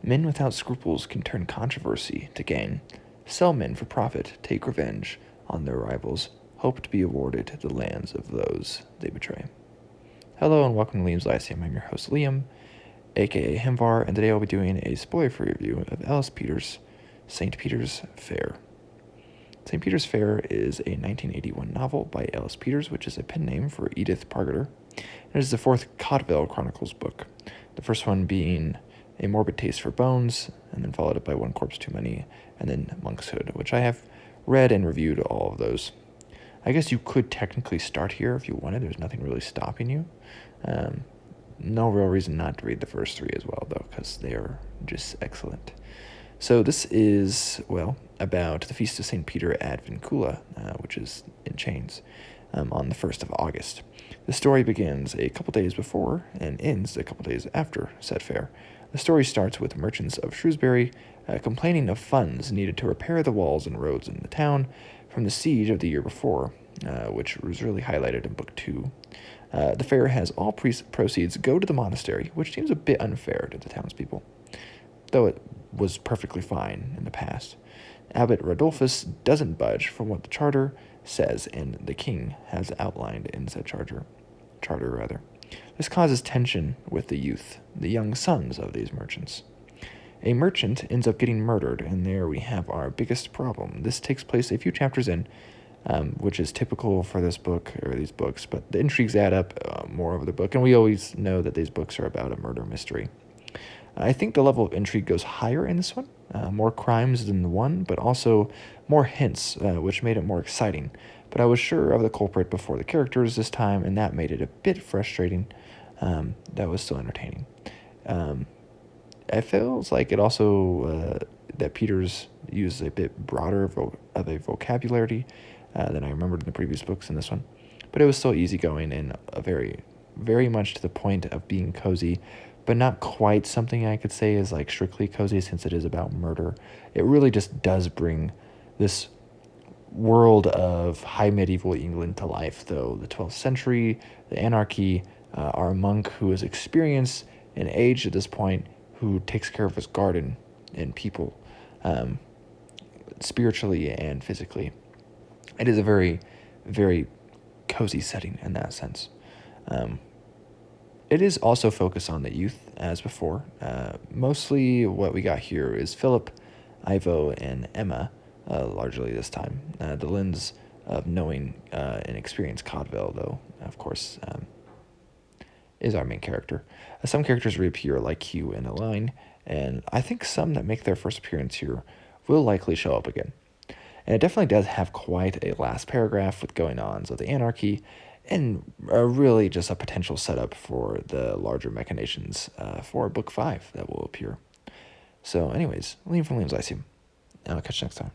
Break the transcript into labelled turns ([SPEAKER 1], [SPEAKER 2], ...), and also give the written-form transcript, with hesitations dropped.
[SPEAKER 1] Men without scruples can turn controversy to gain, sell men for profit, take revenge on their rivals, hope to be awarded the lands of those they betray. Hello and welcome to Liam's Lyceum. I'm your host Liam, aka Himvar, and today I'll be doing a spoiler-free review of Ellis Peters' St. Peter's Fair. St. Peter's Fair is a 1981 novel by Ellis Peters, which is a pen name for Edith Pargeter. It is the fourth Cadfael Chronicles book, the first one being A Morbid Taste for Bones, and then followed up by One Corpse Too Many, and then Monk's Hood, which I have read and reviewed all of those. I guess you could technically start here if you wanted. There's nothing really stopping you. No real reason not to read the first three as well, though, because they are just excellent. So this is, well, about the Feast of St. Peter at Vincula, which is in chains, on the 1st of August. The story begins a couple days before and ends a couple days after said fair. The story starts with merchants of Shrewsbury complaining of funds needed to repair the walls and roads in the town from the siege of the year before, which was really highlighted in Book 2. The fair has all proceeds go to the monastery, which seems a bit unfair to the townspeople, though it was perfectly fine in the past. Abbot Rodolphus doesn't budge from what the charter says, and the king has outlined in said charter. This causes tension with the youth, the young sons of these merchants. A merchant ends up getting murdered, and there we have our biggest problem. This takes place a few chapters in, which is typical for this book, or these books, but the intrigues add up more over the book, and we always know that these books are about a murder mystery. I think the level of intrigue goes higher in this one, more crimes than the one, but also more hints, which made it more exciting. But I was sure of the culprit before the characters this time, and that made it a bit frustrating. That was still entertaining. It feels like it also, that Peters uses a bit broader of a vocabulary than I remembered in the previous books in this one. But it was still easygoing and very, very much to the point of being cozy, but not quite something I could say is like strictly cozy since it is about murder. It really just does bring this world of high medieval England to life, though. The 12th century, the anarchy, our monk who is experienced and aged at this point, who takes care of his garden and people, spiritually and physically. It is a very, very cozy setting in that sense. It is also focused on the youth, as before. Mostly what we got here is Philip, Ivo, and Emma, largely this time. The lens of knowing and experience Cadfael, though, of course, is our main character. Some characters reappear, like Hugh and Elaine, and I think some that make their first appearance here will likely show up again. And it definitely does have quite a last paragraph with going-ons of the anarchy, and really just a potential setup for the larger machinations for Book 5 that will appear. So anyways, Liam from Liam's Lyceum. I'll catch you next time.